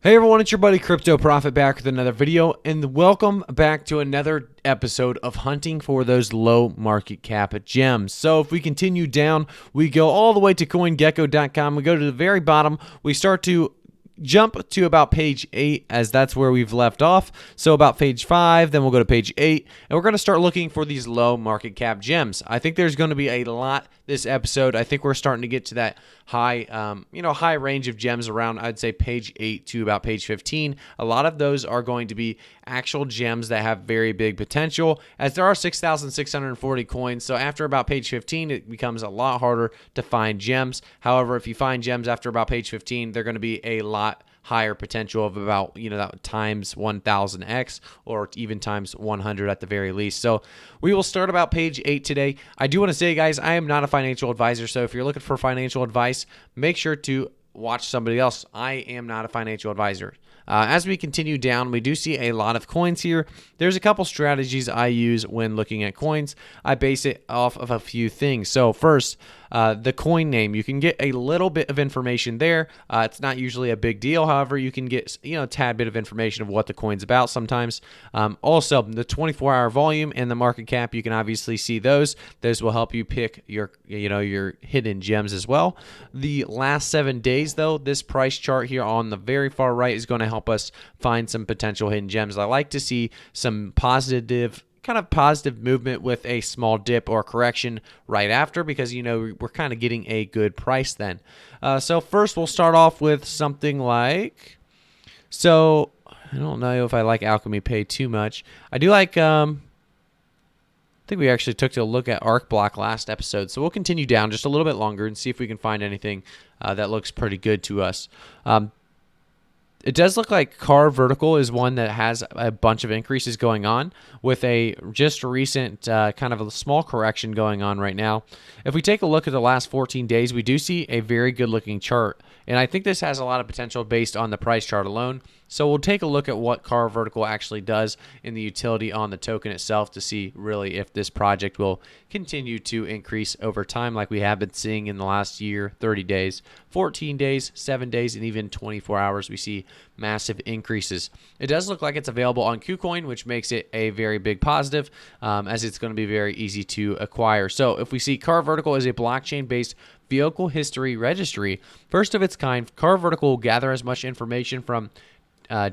Hey everyone, it's your buddy Crypto Profit back with another video, and welcome back to another episode of hunting for those low market cap gems. So if we continue down, we go all the way to CoinGecko.com. We go to the very bottom. We start to jump to about page 8, as that's where we've left off. So about page 5, then we'll go to page 8, and we're going to start looking for these low market cap gems. I think there's going to be a lot this episode. I think we're starting to get to that high high range of gems around, I'd say, page 8 to about page 15. A lot of those are going to be actual gems that have very big potential, as there are 6,640 coins. So after about page 15, it becomes a lot harder to find gems. However, if you find gems after about page 15, they're going to be a lot higher potential of about, that times 1000x or even times 100 at the very least. So we will start about page 8 today. I do want to say, guys, I am not a financial advisor. So if you're looking for financial advice, make sure to watch somebody else. I am not a financial advisor. As we continue down, we do see a lot of coins here. There's a couple strategies I use when looking at coins. I base it off of a few things. So first, the coin name. You can get a little bit of information there. It's not usually a big deal. However, you can get a tad bit of information of what the coin's about sometimes. Also, the 24-hour volume and the market cap. You can obviously see those. Those will help you pick your hidden gems as well. The last 7 days, though, this price chart here on the very far right is going to help us find some potential hidden gems. I like to see some positive movement with a small dip or correction right after, because we're kind of getting a good price then. So first we'll start off with something like, so I don't know if I like Alchemy Pay too much. I do like I think we actually took a look at Arc Block last episode, so we'll continue down just a little bit longer and see if we can find anything that looks pretty good to us. It does look like CarVertical is one that has a bunch of increases going on, with a just recent kind of a small correction going on right now. If we take a look at the last 14 days, we do see a very good looking chart, and I think this has a lot of potential based on the price chart alone. So we'll take a look at what CarVertical actually does in the utility on the token itself to see really if this project will continue to increase over time like we have been seeing in the last year, 30 days, 14 days, 7 days, and even 24 hours. We see massive increases. It does look like it's available on KuCoin, which makes it a very big positive, as it's going to be very easy to acquire. So if we see CarVertical is a blockchain-based vehicle history registry, first of its kind, CarVertical will gather as much information from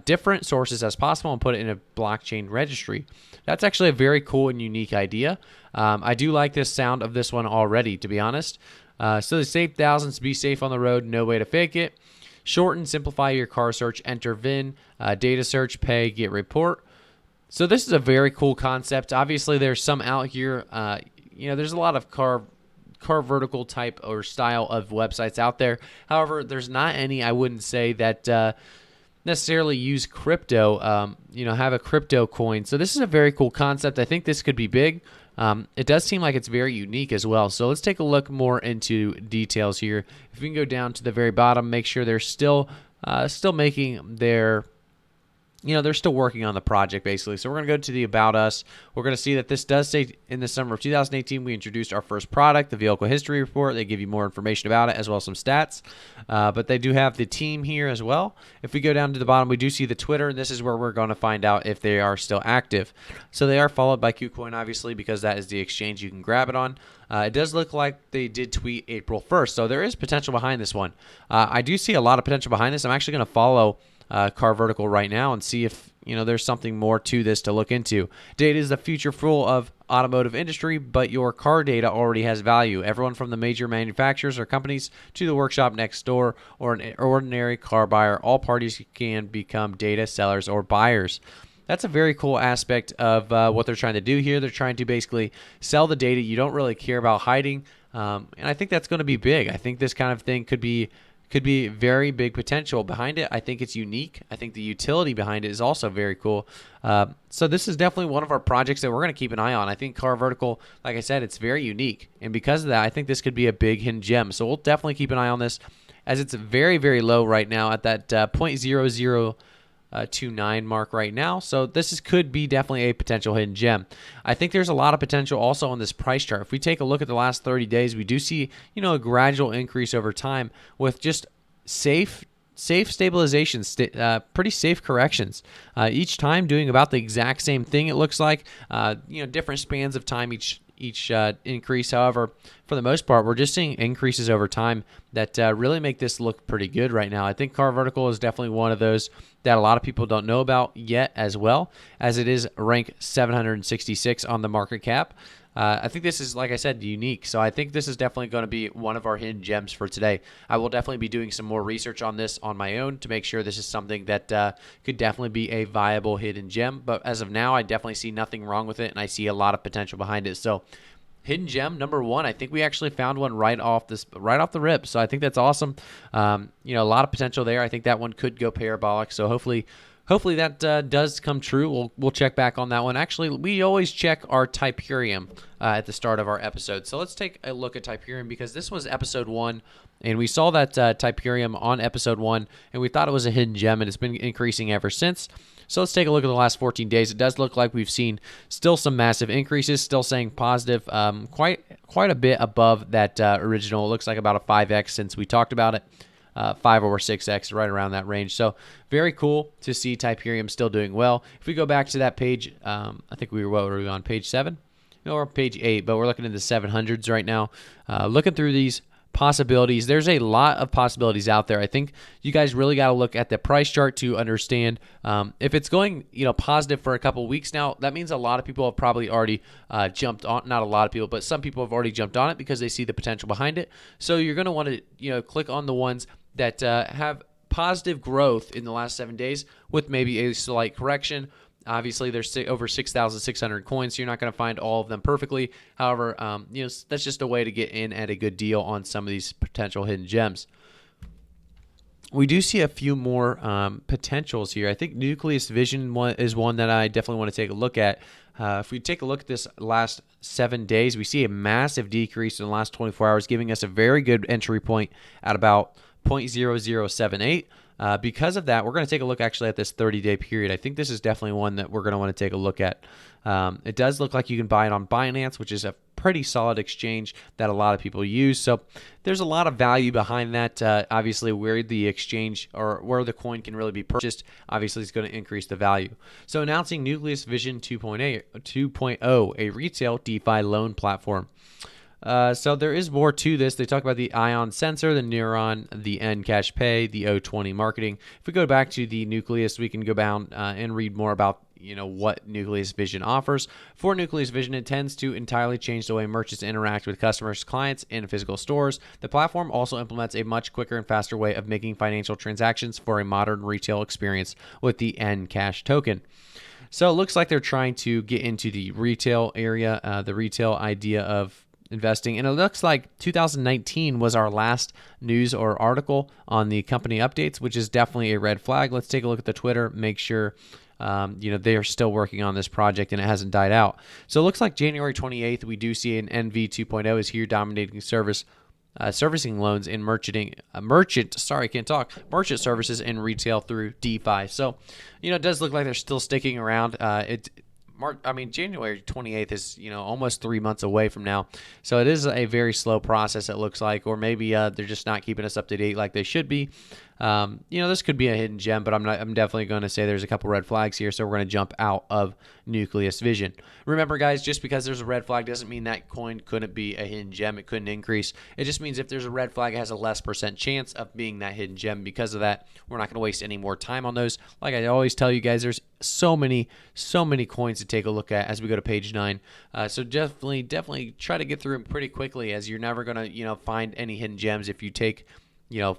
different sources as possible and put it in a blockchain registry. That's actually a very cool and unique idea. I do like this sound of this one already, to be honest. So the save thousands, be safe on the road, no way to fake it. Shorten, simplify your car search, enter VIN, data search, pay, get report. So this is a very cool concept. Obviously, there's some out here. There's a lot of CarVertical type or style of websites out there. However, there's not any, I wouldn't say, that necessarily use crypto, have a crypto coin. So this is a very cool concept. I think this could be big. It does seem like it's very unique as well. So let's take a look more into details here. If we can go down to the very bottom, make sure they're still making their, they're still working on the project, basically. So we're going to go to the About Us. We're going to see that this does say in the summer of 2018, we introduced our first product, the Vehicle History Report. They give you more information about it, as well as some stats. But they do have the team here as well. If we go down to the bottom, we do see the Twitter. This is where we're going to find out if they are still active. So they are followed by KuCoin, obviously, because that is the exchange you can grab it on. It does look like they did tweet April 1st. So there is potential behind this one. I do see a lot of potential behind this. I'm actually going to follow CarVertical right now and see if there's something more to this to look into. Data is the future full of automotive industry, but your car data already has value. Everyone from the major manufacturers or companies to the workshop next door or an ordinary car buyer, all parties can become data sellers or buyers. That's a very cool aspect of what they're trying to do here. They're trying to basically sell the data you don't really care about hiding, and I think that's going to be big. I think this kind of thing could be very big potential behind it. I think it's unique. I think the utility behind it is also very cool. So this is definitely one of our projects that we're going to keep an eye on. I think CarVertical, like I said, it's very unique. And because of that, I think this could be a big hidden gem. So we'll definitely keep an eye on this, as it's very, very low right now at that 0.0029 mark right now. So this could be definitely a potential hidden gem. I think there's a lot of potential also on this price chart. If we take a look at the last 30 days, we do see, a gradual increase over time with just safe safe stabilizations, pretty safe corrections. Each time doing about the exact same thing. It looks like different spans of time each increase. However, for the most part, we're just seeing increases over time that really make this look pretty good right now. I think CarVertical is definitely one of those that a lot of people don't know about yet, as well, as it is ranked 766 on the market cap. I think this is, like I said, unique. So I think this is definitely going to be one of our hidden gems for today. I will definitely be doing some more research on this on my own to make sure this is something that could definitely be a viable hidden gem. But as of now, I definitely see nothing wrong with it, and I see a lot of potential behind it. So hidden gem number one, I think we actually found one right off the rip. So I think that's awesome. A lot of potential there. I think that one could go parabolic. So hopefully that does come true. We'll check back on that one. Actually, we always check our Hyperion at the start of our episode. So let's take a look at Hyperion, because this was episode 1, and we saw that Hyperion on episode 1, and we thought it was a hidden gem, and it's been increasing ever since. So let's take a look at the last 14 days. It does look like we've seen still some massive increases, still saying positive, quite a bit above that original. It looks like about a 5x since we talked about it. 5 or 6x, right around that range. So very cool to see Hyperion still doing well. If we go back to that page, I think we were on page 7? No, we're on page 8, but we're looking in the 700s right now. Looking through these possibilities, there's a lot of possibilities out there. I think you guys really got to look at the price chart to understand if it's going positive for a couple weeks now. That means a lot of people have probably already jumped on. Not a lot of people, but some people have already jumped on it because they see the potential behind it. So you're going to want to click on the ones that have positive growth in the last 7 days with maybe a slight correction. Obviously, there's over 6,600 coins, so you're not going to find all of them perfectly. However, that's just a way to get in at a good deal on some of these potential hidden gems. We do see a few more potentials here. I think Nucleus Vision is one that I definitely want to take a look at. If we take a look at this last 7 days, we see a massive decrease in the last 24 hours, giving us a very good entry point at about 0.0078. Because of that, we're going to take a look actually at this 30-day period. I think this is definitely one that we're going to want to take a look at. It does look like you can buy it on Binance, which is a pretty solid exchange that a lot of people use. So there's a lot of value behind that. Obviously, where the exchange or where the coin can really be purchased, obviously it's going to increase the value. So announcing Nucleus Vision 2.0, a retail DeFi loan platform. So there is more to this. They talk about the Ion sensor, the Neuron, the Ncash Pay, the O20 marketing. If we go back to the Nucleus, we can go down and read more about what Nucleus Vision offers. For Nucleus Vision, it tends to entirely change the way merchants interact with customers, clients, and physical stores. The platform also implements a much quicker and faster way of making financial transactions for a modern retail experience with the Ncash token. So it looks like they're trying to get into the retail area, the retail idea of investing. And it looks like 2019 was our last news or article on the company updates, which is definitely a red flag. Let's take a look at the Twitter, make sure they are still working on this project and it hasn't died out. So it looks like January 28th, we do see an NV 2.0 is here dominating servicing loans in merchant services in retail through DeFi. So, it does look like they're still sticking around. January 28th is, almost 3 months away from now. So it is a very slow process, it looks like, or maybe they're just not keeping us up to date like they should be. This could be a hidden gem, but I'm definitely going to say there's a couple red flags here, so we're going to jump out of Nucleus Vision. Remember, guys, just because there's a red flag doesn't mean that coin couldn't be a hidden gem. It couldn't increase. It just means if there's a red flag, it has a less % chance of being that hidden gem. Because of that, we're not going to waste any more time on those. Like I always tell you guys, there's so many coins to take a look at as we go to page 9. So definitely try to get through them pretty quickly, as you're never going to find any hidden gems if you take 2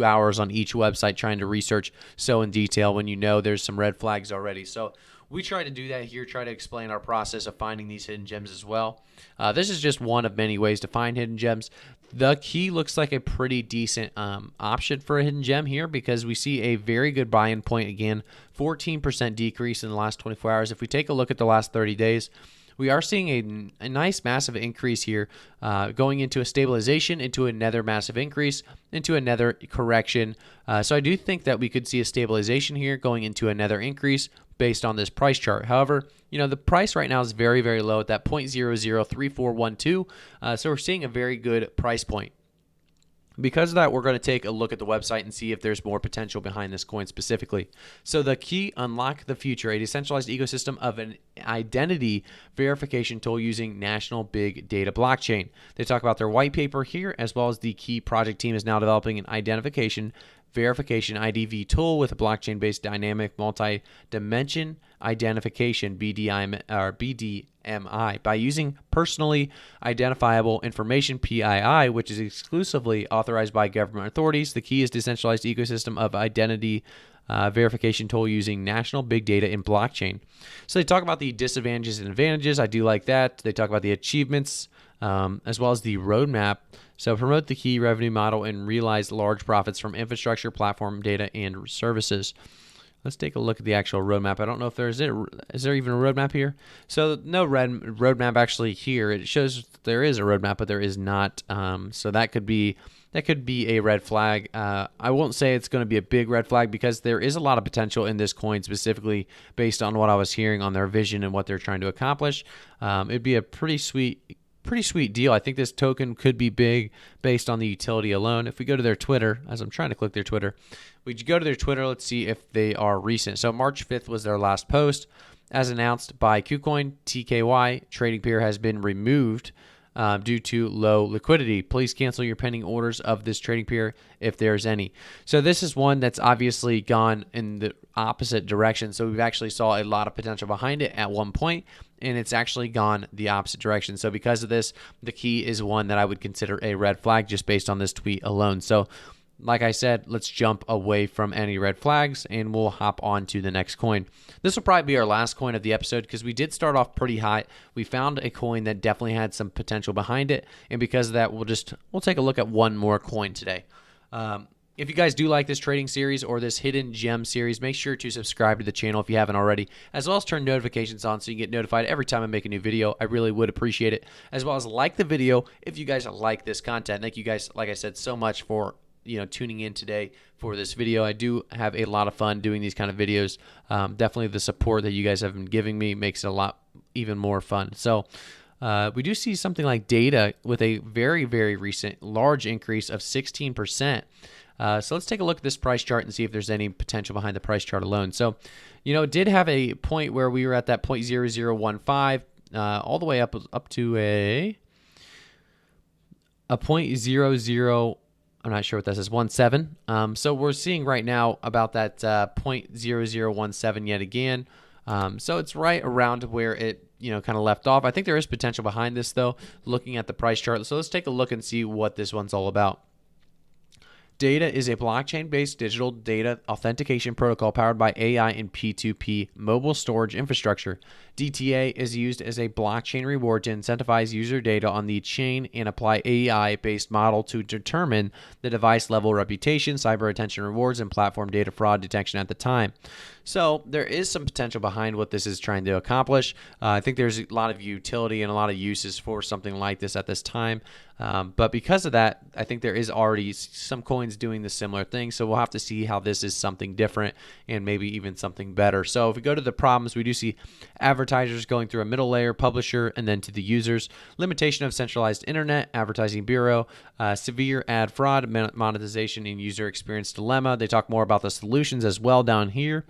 hours on each website trying to research so in detail when there's some red flags already. So we try to do that here, try to explain our process of finding these hidden gems as well. This is just one of many ways to find hidden gems. The key looks like a pretty decent option for a hidden gem here, because we see a very good buy-in point again, 14% decrease in the last 24 hours. If we take a look at the last 30 days, we are seeing a nice massive increase here, going into a stabilization, into another massive increase, into another correction. So I do think that we could see a stabilization here going into another increase based on this price chart. However, the price right now is very, very low at that 0.003412. So we're seeing a very good price point. Because of that, we're going to take a look at the website and see if there's more potential behind this coin specifically. So the key, unlock the future, a decentralized ecosystem of an identity verification tool using national big data blockchain. They talk about their white paper here, as well as the key project team is now developing an identification verification IDV tool with a blockchain-based dynamic multi-dimension identification BDMI by using personally identifiable information PII, which is exclusively authorized by government authorities. The key is decentralized ecosystem of identity verification tool using national big data in blockchain. So they talk about the disadvantages and advantages. I do like that. They talk about the achievements as well as the roadmap. So promote the key revenue model and realize large profits from infrastructure, platform, data, and services. Let's take a look at the actual roadmap. I don't know if is there even a roadmap here? So no roadmap actually here. It shows there is a roadmap, but there is not. So that could be a red flag. I won't say it's going to be a big red flag because there is a lot of potential in this coin, specifically based on what I was hearing on their vision and what they're trying to accomplish. It'd be a pretty sweet deal. I think this token could be big based on the utility alone. If we go to their Twitter, as I'm trying to click their Twitter, we go to their Twitter. Let's see if they are recent. So March 5th was their last post. As announced by KuCoin, TKY trading pair has been removed due to low liquidity. Please cancel your pending orders of this trading pair if there's any. So this is one that's obviously gone in the opposite direction. So we've actually saw a lot of potential behind it at one point, and it's actually gone the opposite direction. So because of this, the key is one that I would consider a red flag just based on this tweet alone. So like I said, let's jump away from any red flags and we'll hop on to the next coin. This will probably be our last coin of the episode because we did start off pretty high. We found a coin that definitely had some potential behind it, and because of that, we'll take a look at one more coin today. If you guys do like this trading series or this hidden gem series, make sure to subscribe to the channel if you haven't already, as well as turn notifications on so you get notified every time I make a new video. I really would appreciate it, as well as like the video if you guys like this content. Thank you guys, like I said, so much for tuning in today for this video. I do have a lot of fun doing these kind of videos. Definitely the support that you guys have been giving me makes it a lot even more fun. So we do see something like data with a very, very recent large increase of 16%. So let's take a look at this price chart and see if there's any potential behind the price chart alone. So, it did have a point where we were at that 0.0015 all the way up to a 0.00. I'm not sure what this is, 17. So we're seeing right now about that 0.0017 yet again. So it's right around where it kind of left off. I think there is potential behind this though, looking at the price chart. So let's take a look and see what this one's all about. Data is a blockchain-based digital data authentication protocol powered by AI and P2P mobile storage infrastructure. DTA is used as a blockchain reward to incentivize user data on the chain and apply AI-based model to determine the device-level reputation, cyber attention rewards, and platform data fraud detection at the time. So there is some potential behind what this is trying to accomplish. I think there's a lot of utility and a lot of uses for something like this at this time. But because of that, I think there is already some coins doing the similar thing. So we'll have to see how this is something different and maybe even something better. So if we go to the problems, we do see advertisers going through a middle layer, publisher, and then to the users. Limitation of centralized internet, advertising bureau, severe ad fraud, monetization, and user experience dilemma. They talk more about the solutions as well down here.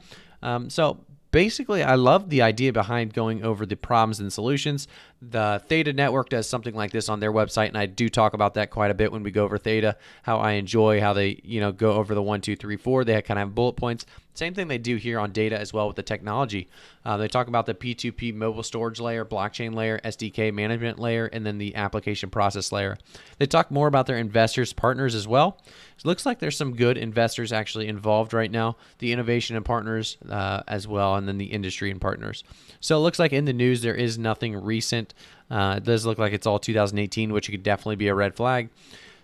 So basically, I love the idea behind going over the problems and solutions. The Theta Network does something like this on their website, and I do talk about that quite a bit when we go over Theta, how I enjoy how they, go over the 1, 2, 3, 4. They kind of have bullet points. Same thing they do here on data as well with the technology. They talk about the P2P mobile storage layer, blockchain layer, SDK management layer, and then the application process layer. They talk more about their investors, partners as well. It looks like there's some good investors actually involved right now, the innovation and partners as well, and then the industry and partners. So it looks like in the news there is nothing recent. It does look like it's all 2018, which could definitely be a red flag.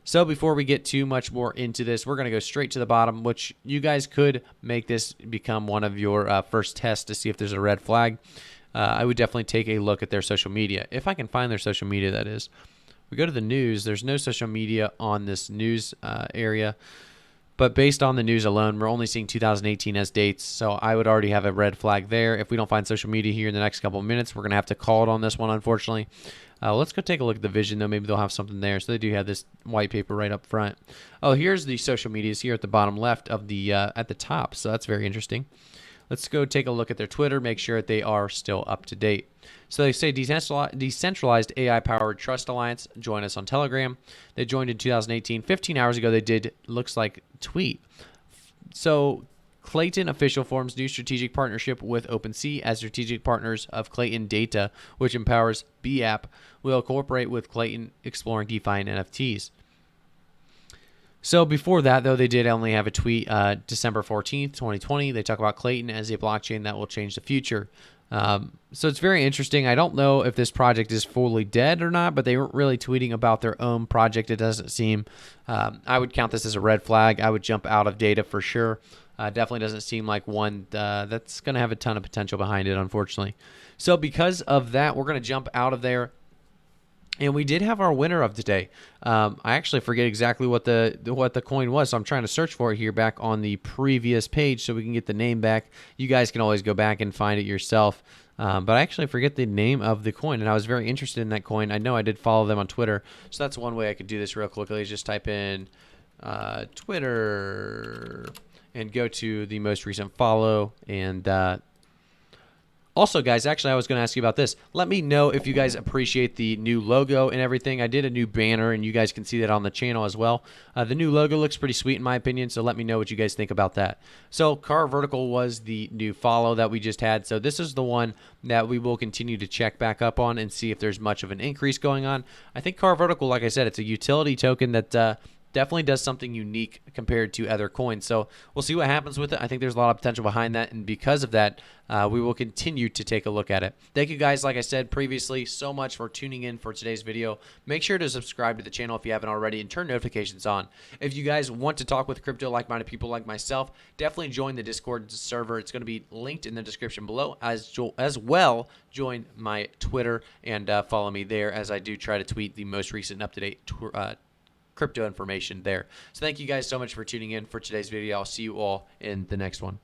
So before we get too much more into this, we're going to go straight to the bottom, which you guys could make this become one of your first tests to see if there's a red flag. I would definitely take a look at their social media. If I can find their social media, that is. We go to the news. There's no social media on this news area. But based on the news alone, we're only seeing 2018 as dates. So I would already have a red flag there. If we don't find social media here in the next couple of minutes, we're going to have to call it on this one, unfortunately. Let's go take a look at the vision, though. Maybe they'll have something there. So they do have this white paper right up front. Oh, here's the social medias here at the bottom left of the at the top. So that's very interesting. Let's go take a look at their Twitter, make sure that they are still up to date. So they say decentralized AI-powered trust alliance. Join us on Telegram. They joined in 2018. 15 hours ago, they did, looks like, tweet. So Clayton official forms new strategic partnership with OpenSea as strategic partners of Clayton Data, which empowers BApp. Will cooperate with Clayton exploring DeFi and NFTs. So before that, though, they did only have a tweet December 14th, 2020. They talk about Clayton as a blockchain that will change the future. So it's very interesting. I don't know if this project is fully dead or not, but they weren't really tweeting about their own project. It doesn't seem, I would count this as a red flag. I would jump out of data for sure. Definitely doesn't seem like one that's going to have a ton of potential behind it, unfortunately. So because of that, we're going to jump out of there. And we did have our winner of today. I actually forget exactly what the coin was, so I'm trying to search for it here back on the previous page so we can get the name back. You guys can always go back and find it yourself. But I actually forget the name of the coin, and I was very interested in that coin. I know I did follow them on Twitter, so that's one way I could do this real quickly. Just type in Twitter and go to the most recent follow. And also, guys, actually, I was going to ask you about this. Let me know if you guys appreciate the new logo and everything. I did a new banner, and you guys can see that on the channel as well. The new logo looks pretty sweet, in my opinion, so let me know what you guys think about that. So CarVertical was the new follow that we just had. So this is the one that we will continue to check back up on and see if there's much of an increase going on. I think CarVertical, like I said, it's a utility token that definitely does something unique compared to other coins. So we'll see what happens with it. I think there's a lot of potential behind that, and because of that, we will continue to take a look at it. Thank you guys, like I said previously, so much for tuning in for today's video. Make sure to subscribe to the channel if you haven't already and turn notifications on. If you guys want to talk with crypto like-minded people like myself, definitely join the Discord server. It's going to be linked in the description below. As well, join my Twitter and follow me there as I do try to tweet the most recent up-to-date crypto information there. So thank you guys so much for tuning in for today's video. I'll see you all in the next one.